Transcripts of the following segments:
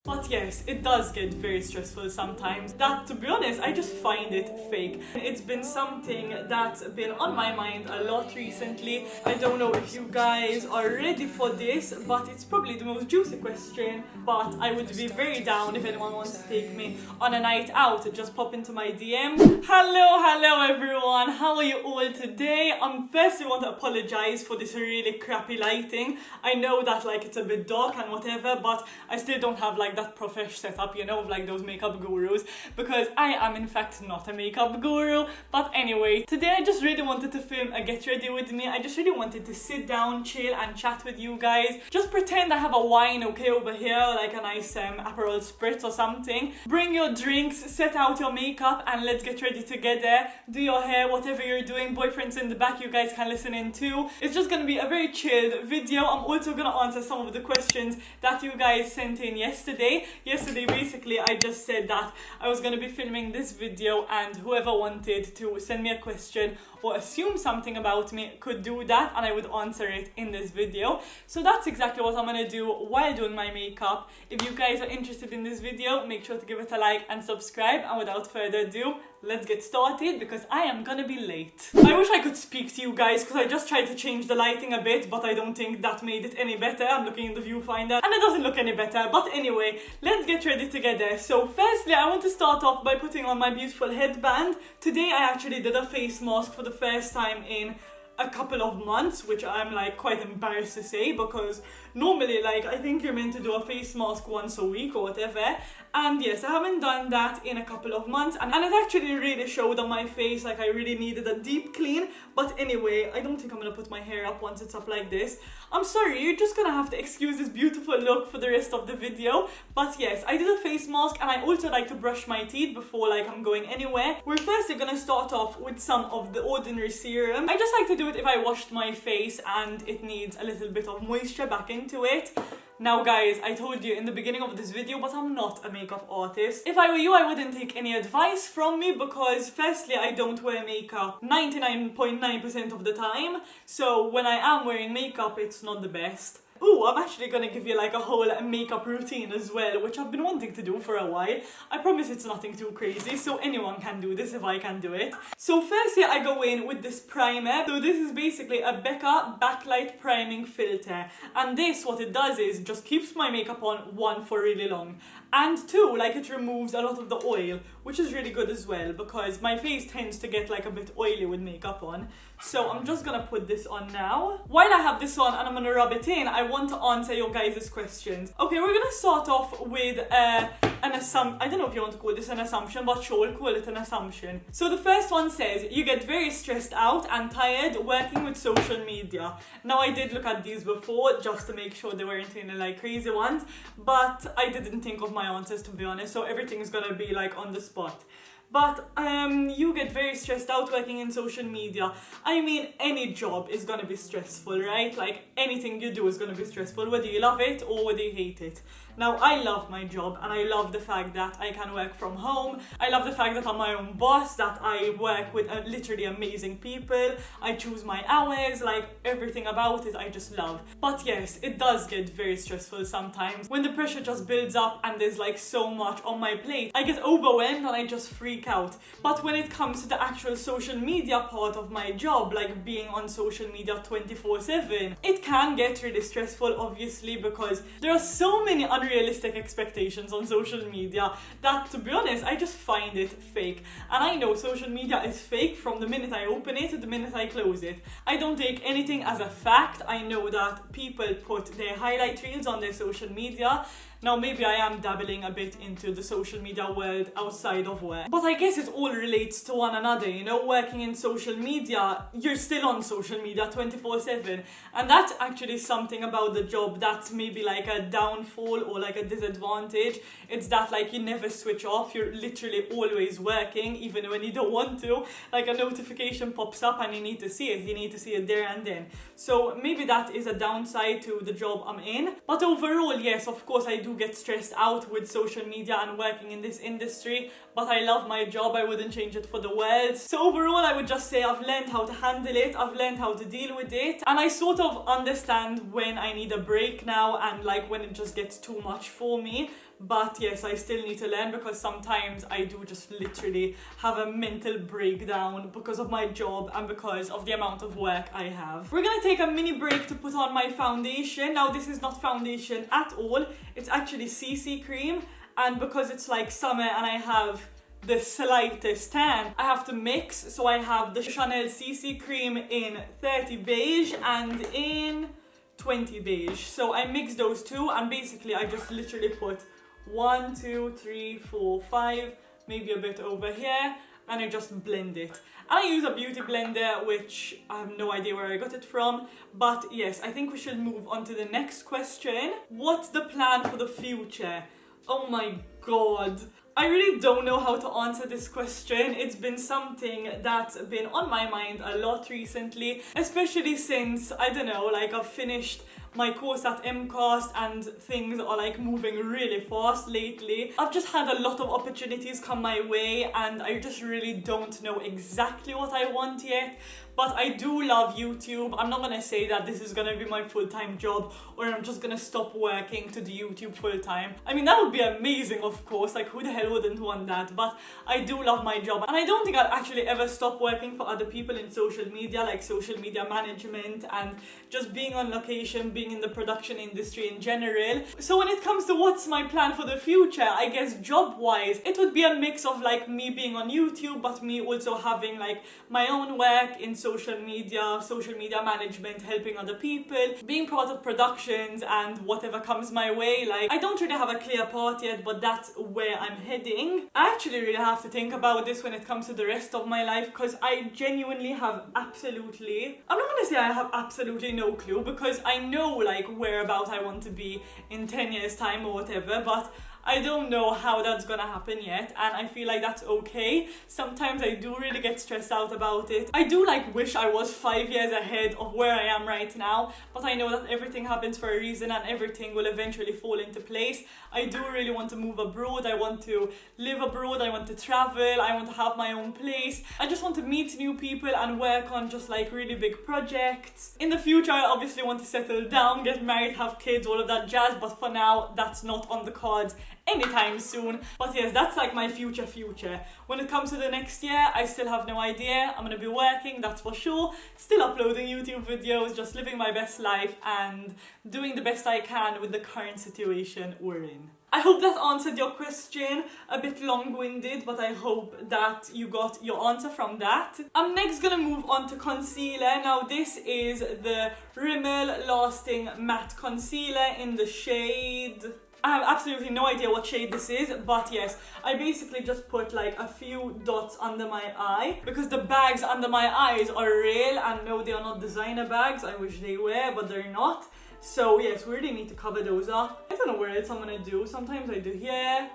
But yes, it does get very stressful sometimes. That, to be honest, I just find it fake. It's been something that's been on my mind a lot recently. I don't know if you guys are ready for this, but it's probably the most juicy question. But I would be very down if anyone wants to take me on a night out. Just pop into my DM. Hello everyone. How are you all today? Firstly want to apologize for this really crappy lighting. I know that it's a bit dark and whatever, but I still don't have that profesh setup, of those makeup gurus, because I am in fact not a makeup guru. But anyway, today I just really wanted to film a get ready with me. I just really wanted to sit down, chill and chat with you guys. Just pretend I have a wine, okay, over here, like a nice Aperol Spritz or something. Bring your drinks, set out your makeup and let's get ready together. Do your hair, whatever you're doing. Boyfriend's in the back, you guys can listen in too. It's just gonna be a very chilled video. I'm also gonna answer some of the questions that you guys sent in yesterday. Yesterday, basically, I just said that I was going to be filming this video and whoever wanted to send me a question or assume something about me could do that and I would answer it in this video. So that's exactly what I'm going to do while doing my makeup. If you guys are interested in this video, make sure to give it a like and subscribe. And without further ado, let's get started because I am gonna be late. I wish I could speak to you guys because I just tried to change the lighting a bit, but I don't think that made it any better. I'm looking in the viewfinder and it doesn't look any better. But anyway, let's get ready together. So firstly, I want to start off by putting on my beautiful headband. Today I actually did a face mask for the first time in a couple of months, which I'm quite embarrassed to say because normally I think you're meant to do a face mask once a week or whatever. And yes, I haven't done that in a couple of months and it actually really showed on my face. I really needed a deep clean. But anyway, I don't think I'm gonna put my hair up once it's up like this. I'm sorry, you're just gonna have to excuse this beautiful look for the rest of the video. But yes, I did a face mask and I also like to brush my teeth before I'm going anywhere. We're firstly gonna start off with some of the Ordinary serum. I just like to do it if I washed my face and it needs a little bit of moisture back into it. Now guys, I told you in the beginning of this video, but I'm not a makeup artist. If I were you, I wouldn't take any advice from me because firstly, I don't wear makeup 99.9% of the time. So when I am wearing makeup, it's not the best. Ooh, I'm actually gonna give you a whole makeup routine as well, which I've been wanting to do for a while. I promise it's nothing too crazy, so anyone can do this if I can do it. So firstly, I go in with this primer. So this is basically a Becca Backlight Priming Filter. And this, what it does is just keeps my makeup on, one, for really long. And two, it removes a lot of the oil, which is really good as well because my face tends to get a bit oily with makeup on. So I'm just gonna put this on now. While I have this on and I'm gonna rub it in, I want to answer your guys' questions. Okay, we're gonna start off with an assumption. I don't know if you want to call this an assumption, but sure, we'll call it an assumption. So the first one says, you get very stressed out and tired working with social media. Now I did look at these before just to make sure they weren't any crazy ones, but I didn't think of my answers to be honest, so everything is gonna be on the spot. But you get very stressed out working in social media. I mean, any job is gonna be stressful, right? Anything you do is gonna be stressful, whether you love it or whether you hate it. Now, I love my job and I love the fact that I can work from home. I love the fact that I'm my own boss, that I work with literally amazing people. I choose my hours, everything about it I just love. But yes, it does get very stressful sometimes. When the pressure just builds up and there's so much on my plate, I get overwhelmed and I just freak out. But when it comes to the actual social media part of my job, being on social media 24/7, it can get really stressful obviously because there are so many unrealistic expectations on social media that, to be honest, I just find it fake. And I know social media is fake from the minute I open it to the minute I close it. I don't take anything as a fact. I know that people put their highlight reels on their social media. Now, maybe I am dabbling a bit into the social media world outside of work. But I guess it all relates to one another, working in social media, you're still on social media 24/7. And that's actually something about the job that's maybe a downfall or a disadvantage. It's that you never switch off, you're literally always working, even when you don't want to. A notification pops up and you need to see it there and then. So maybe that is a downside to the job I'm in. But overall, yes, of course I do do get stressed out with social media and working in this industry, but I love my job. I wouldn't change it for the world. So overall, I would just say I've learned how to handle it, I've learned how to deal with it, and I sort of understand when I need a break now and like when it just gets too much for me. but yes, I still need to learn because sometimes I do just literally have a mental breakdown because of my job and because of the amount of work I have. We're gonna take a mini break to put on my foundation. Now this is not foundation at all, it's actually CC cream, and because it's like summer and I have the slightest tan, I have to mix. So I have the Chanel CC cream in 30 beige and in 20 beige. So I mix those two, and basically I just literally put 1, 2, 3, 4, 5, maybe a bit over here, and I just blend it. And I use a beauty blender, which I have no idea where I got it from. But yes, I think we should move on to the next question. What's the plan for the future? Oh my god. I really don't know how to answer this question. It's been something that's been on my mind a lot recently, especially since, I don't know, like I've finished my course at MCAST and things are like moving really fast lately. I've just had a lot of opportunities come my way and I just really don't know exactly what I want yet. But I do love YouTube. I'm not gonna say that this is gonna be my full-time job or I'm just gonna stop working to do YouTube full-time. I mean, that would be amazing, of course, like who the hell wouldn't want that? But I do love my job and I don't think I'll actually ever stop working for other people in social media, like social media management and just being on location, being in the production industry in general. So when it comes to what's my plan for the future, I guess job-wise, it would be a mix of like me being on YouTube, but me also having like my own work in social media management, helping other people, being part of productions and whatever comes my way. Like, I don't really have a clear path yet, but that's where I'm heading. I actually really have to think about this when it comes to the rest of my life, because I genuinely have absolutely, I'm not gonna say I have absolutely no clue, because I know like whereabout I want to be in 10 years time or whatever, but I don't know how that's gonna happen yet, and I feel like that's okay. Sometimes I do really get stressed out about it. I do like wish I was 5 years ahead of where I am right now, but I know that everything happens for a reason and everything will eventually fall into place. I do really want to move abroad, I want to live abroad, I want to travel, I want to have my own place. I just want to meet new people and work on just like really big projects. In the future, I obviously want to settle down, get married, have kids, all of that jazz, but for now, that's not on the cards anytime soon. But yes, that's like my future. When it comes to the next year, I still have no idea. I'm gonna be working, that's for sure, still uploading YouTube videos, just living my best life and doing the best I can with the current situation we're in. I hope that answered your question, a bit long-winded, but I hope that you got your answer from that. I'm next gonna move on to concealer. Now this is the Rimmel Lasting Matte Concealer in the shade, I have absolutely no idea what shade this is, but yes, I basically just put like a few dots under my eye because the bags under my eyes are real, and no, they are not designer bags. I wish they were, but they're not. So yes, we really need to cover those up. I don't know where else I'm gonna do. Sometimes I do here,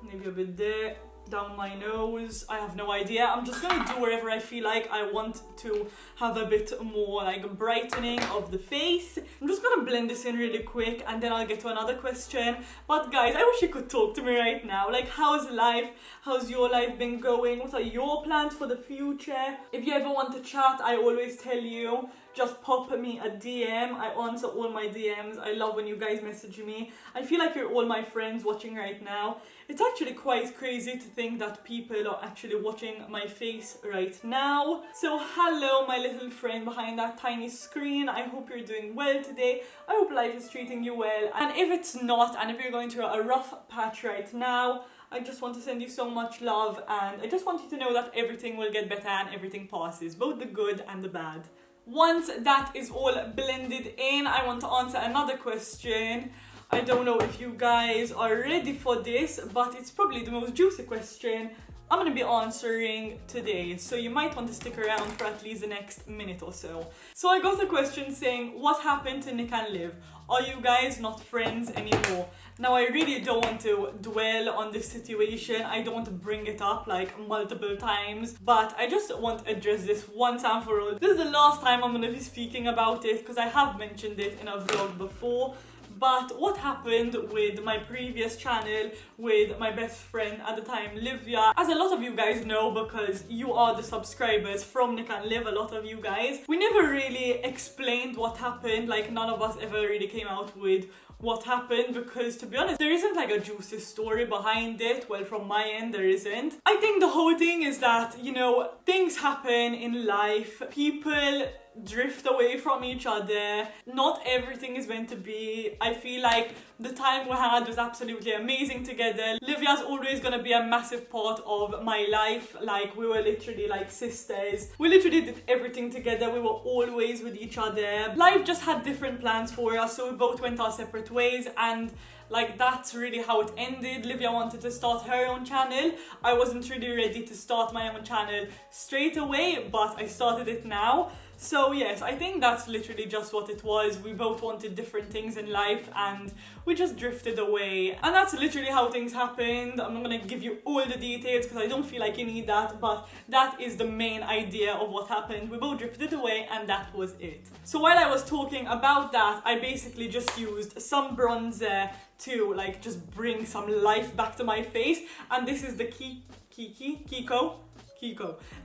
maybe a bit there, down my nose. I have no idea. I'm just gonna do wherever I feel like I want to have a bit more like brightening of the face. I'm just gonna blend this in really quick and then I'll get to another question. But guys, I wish you could talk to me right now. Like, how's life? How's your life been going? What are your plans for the future? If you ever want to chat, I always tell you, just pop me a DM. I answer all my DMs. I love when you guys message me. I feel like you're all my friends watching right now. It's actually quite crazy to think that people are actually watching my face right now. So hello, my little friend behind that tiny screen. I hope you're doing well today. I hope life is treating you well. And if it's not, and if you're going through a rough patch right now, I just want to send you so much love, and I just want you to know that everything will get better and everything passes, both the good and the bad. Once that is all blended in, I want to answer another question. I don't know if you guys are ready for this, but it's probably the most juicy question I'm going to be answering today, so you might want to stick around for at least the next minute or so. So I got a question saying, what happened to Nick and Liv? Are you guys not friends anymore? Now, I really don't want to dwell on this situation. I don't want to bring it up like multiple times, but I just want to address this once and for all. This is the last time I'm going to be speaking about it because I have mentioned it in a vlog before. But what happened with my previous channel with my best friend at the time, Livia, as a lot of you guys know because you are the subscribers from Nick and Liv, a lot of you guys, we never really explained what happened. Like, none of us ever really came out with what happened, because to be honest, there isn't like a juicy story behind it. Well, from my end, there isn't. I think the whole thing is that, you know, things happen in life. People drift away from each other. Not everything is meant to be. I feel like the time we had was absolutely amazing together. Livia's always gonna be a massive part of my life. Like, we were literally like sisters. We literally did everything together. We were always with each other. Life just had different plans for us, so we both went our separate ways, and like, that's really how it ended. Livia wanted to start her own channel. I wasn't really ready to start my own channel straight away, but I started it now. So yes, I think that's literally just what it was. We both wanted different things in life and we just drifted away. And that's literally how things happened. I'm not gonna give you all the details because I don't feel like you need that, but that is the main idea of what happened. We both drifted away and that was it. So while I was talking about that, I basically just used some bronzer to like just bring some life back to my face. And this is the Kiko.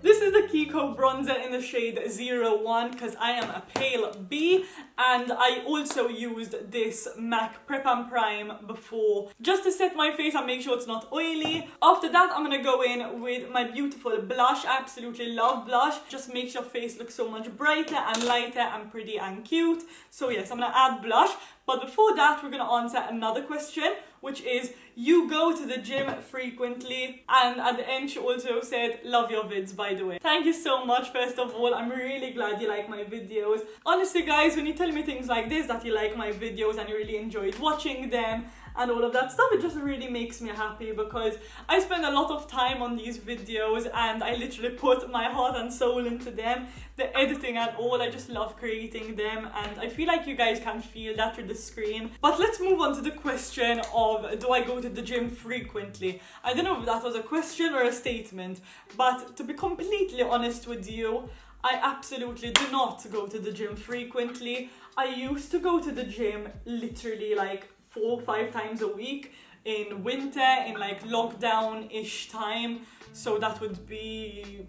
This is the Kiko bronzer in the shade 01 because I am a pale B, and I also used this MAC Prep and Prime before just to set my face and make sure it's not oily. After that, I'm gonna go in with my beautiful blush. I absolutely love blush. Just makes your face look so much brighter and lighter and pretty and cute. So yes, I'm gonna add blush. But before that, we're gonna answer another question, which is, you go to the gym frequently? And at the end, she also said, love your vids, by the way. Thank you so much, first of all. I'm really glad you like my videos. Honestly, guys, when you tell me things like this, that you like my videos and you really enjoyed watching them, and all of that stuff, it just really makes me happy because I spend a lot of time on these videos and I literally put my heart and soul into them. The editing and all, I just love creating them, and I feel like you guys can feel that through the screen. But let's move on to the question of, do I go to the gym frequently? I don't know if that was a question or a statement, but to be completely honest with you, I absolutely do not go to the gym frequently. I used to go to the gym literally like 4 or 5 times a week in winter, in like lockdown-ish time. So that would be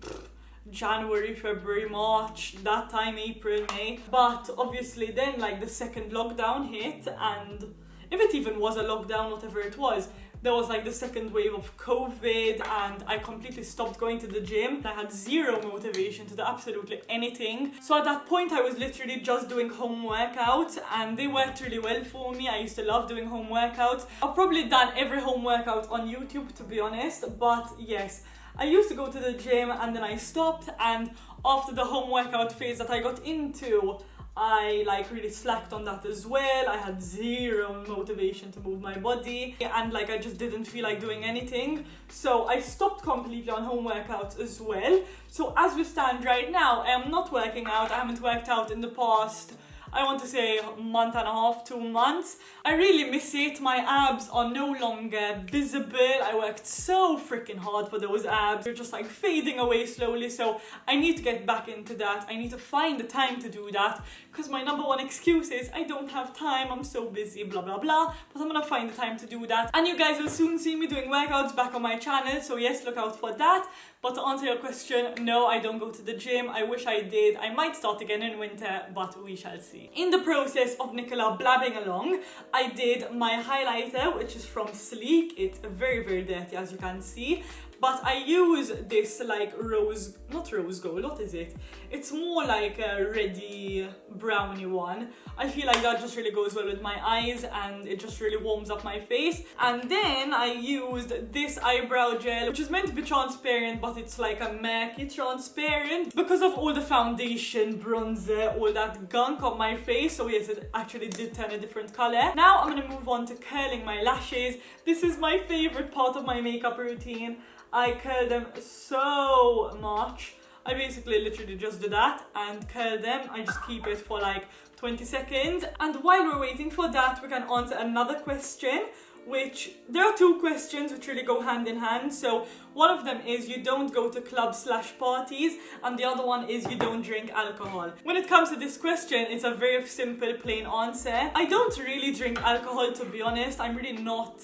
January, February, March, that time, April, May. But obviously then like the second lockdown hit, and if it even was a lockdown, whatever it was, there was like the second wave of COVID and I completely stopped going to the gym. I had zero motivation to do absolutely anything. So at that point I was literally just doing home workouts and they worked really well for me. I used to love doing home workouts. I've probably done every home workout on YouTube, to be honest, but yes, I used to go to the gym and then I stopped, and after the home workout phase that I got into, I like really slacked on that as well. I had zero motivation to move my body and like I just didn't feel like doing anything. So I stopped completely on home workouts as well. So as we stand right now, I am not working out. I haven't worked out in the past, I want to say, month and a half, 2 months. I really miss it. My abs are no longer visible. I worked so freaking hard for those abs. They're just like fading away slowly. So I need to get back into that. I need to find the time to do that because my number one excuse is I don't have time. I'm so busy, blah, blah, blah. But I'm gonna find the time to do that. And you guys will soon see me doing workouts back on my channel. So yes, look out for that. But to answer your question, no, I don't go to the gym. I wish I did. I might start again in winter, but we shall see. In the process of Nicola blabbing along, I did my highlighter, which is from Sleek. It's very, very dirty, as you can see. But I use this like not rose gold, what is it? It's more like a reddy browny one. I feel like that just really goes well with my eyes and it just really warms up my face. And then I used this eyebrow gel, which is meant to be transparent, but it's like a murky transparent because of all the foundation, bronzer, all that gunk on my face. So yes, it actually did turn a different color. Now I'm gonna move on to curling my lashes. This is my favorite part of my makeup routine. I curl them so much. I basically literally just do that and curl them. I just keep it for like 20 seconds. And while we're waiting for that, we can answer another question, which there are 2 questions which really go hand in hand. So one of them is you don't go to clubs/parties, and the other one is you don't drink alcohol. When it comes to this question, it's a very simple, plain answer. I don't really drink alcohol, to be honest. I'm really not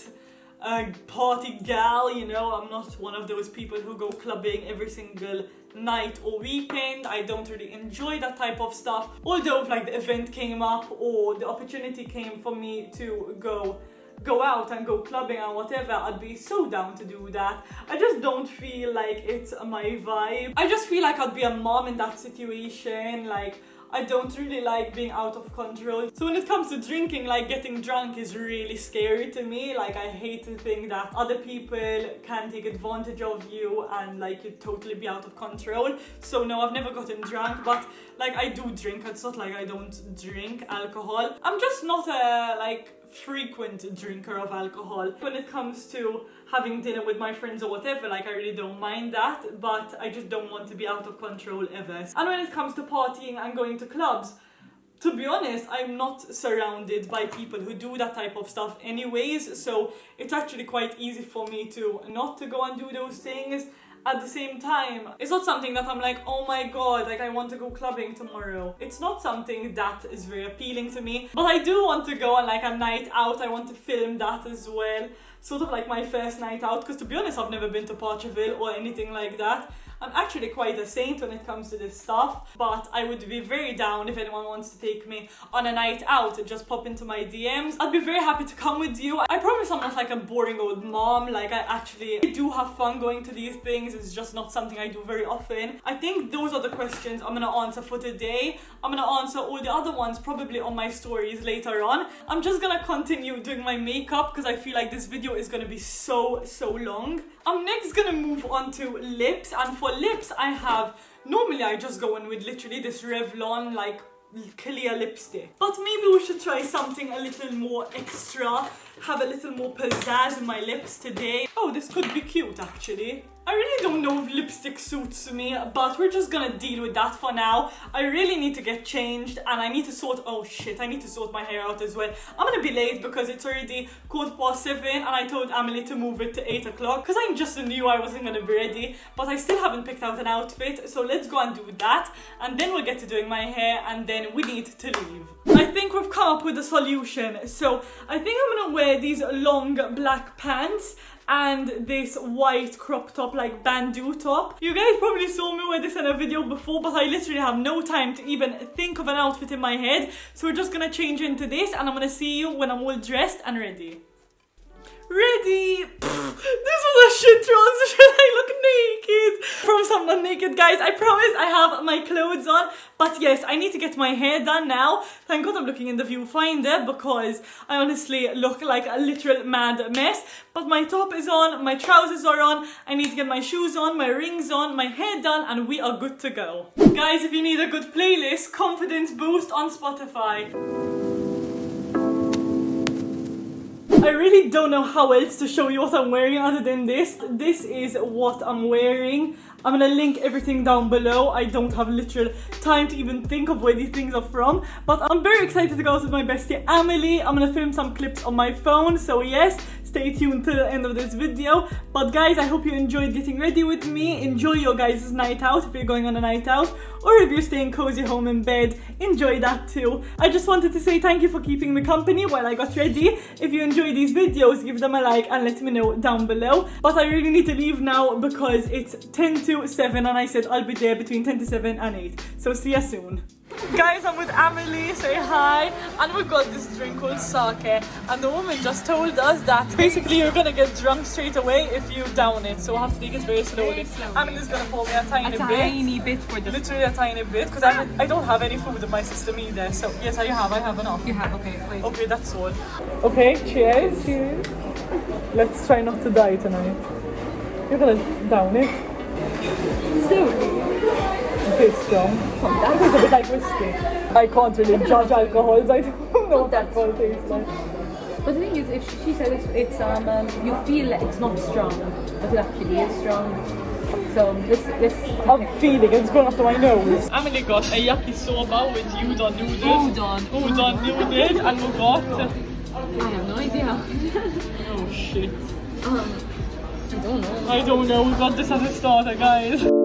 a party gal, you know. I'm not one of those people who go clubbing every single night or weekend. I don't really enjoy that type of stuff. Although if like the event came up or the opportunity came for me to go out and go clubbing and whatever, I'd be so down to do that. I just don't feel like it's my vibe. I just feel like I'd be a mom in that situation. Like, I don't really like being out of control. So when it comes to drinking, like getting drunk is really scary to me. Like, I hate to think that other people can take advantage of you and like you totally be out of control. So no, I've never gotten drunk, but like I do drink. It's not like I don't drink alcohol. I'm just not a like frequent drinker of alcohol. When it comes to having dinner with my friends or whatever, like I really don't mind that, but I just don't want to be out of control ever. And when it comes to partying and going to clubs, to be honest, I'm not surrounded by people who do that type of stuff anyways, so it's actually quite easy for me to not to go and do those things. At the same time, it's not something that I'm like, oh my god, like I want to go clubbing tomorrow. It's not something that is very appealing to me, but I do want to go on like a night out. I want to film that as well, sort of like my first night out, because to be honest, I've never been to Portugal or anything like that. I'm actually quite a saint when it comes to this stuff, but I would be very down if anyone wants to take me on a night out and just pop into my DMs. I'd be very happy to come with you. I promise I'm not like a boring old mom. Like, I actually do have fun going to these things. It's just not something I do very often. I think those are the questions I'm gonna answer for today. I'm gonna answer all the other ones probably on my stories later on. I'm just gonna continue doing my makeup because I feel like this video is gonna be so long. I'm next gonna move on to lips, and for lips normally I just go in with literally this Revlon like clear lipstick, but maybe we should try something a little more extra, have a little more pizzazz in my lips today. Oh, this could be cute actually. I really don't know if lipstick suits me, but we're just gonna deal with that for now. I really need to get changed and I need to sort my hair out as well. I'm gonna be late because it's already 7:15 and I told Emily to move it to 8 o'clock because I just knew I wasn't gonna be ready, but I still haven't picked out an outfit, so let's go and do that and then we'll get to doing my hair and then we need to leave. I think we've come up with a solution, so I think I'm gonna wear these long black pants and this white crop top, like bandeau top. You guys probably saw me wear this in a video before, but I literally have no time to even think of an outfit in my head, so we're just gonna change into this and I'm gonna see you when I'm all dressed and ready. Ready! This was a shit transition. I look naked from someone naked, guys. I promise I have my clothes on, but yes, I need to get my hair done now. Thank god I'm looking in the viewfinder because I honestly look like a literal mad mess. But my top is on, my trousers are on, I need to get my shoes on, my rings on, my hair done, and we are good to go. Guys, if you need a good playlist, confidence boost on Spotify. I really don't know how else to show you what I'm wearing other than this. This is what I'm wearing. I'm gonna link everything down below. I don't have literal time to even think of where these things are from, but I'm very excited to go out with my bestie Emily. I'm gonna film some clips on my phone, so yes, stay tuned to the end of this video. But guys, I hope you enjoyed getting ready with me. Enjoy your guys' night out if you're going on a night out, or if you're staying cozy home in bed, enjoy that too. I just wanted to say thank you for keeping me company while I got ready. If you enjoy these videos, give them a like and let me know down below. But I really need to leave now because it's 10 to 7 and I said I'll be there between 10 to 7 and 8. So see you soon. Guys, I'm with Emily, say hi, and we've got this drink called sake, and the woman just told us that basically you're gonna get drunk straight away if you down it, so we'll have to take it very slowly. Emily's gonna pour me a tiny bit for this. Literally a tiny bit, because I don't have any food in my system either, so yes, I have enough. You have, okay, wait. Okay, that's all. Okay, cheers. Cheers. Let's try not to die tonight. You're gonna down it. Slowly. It tastes strong. It tastes a bit like whiskey. I can't really judge alcohols. I don't know what alcohol tastes like. But the thing is, if she said it's you feel like it's not strong, but it actually is strong. So this I'm feeling it's going after my nose. Emily got a yakisoba with udon noodles. Udon noodles and we got... I have no idea. Oh shit. I don't know. I don't know. We got this as a starter, guys.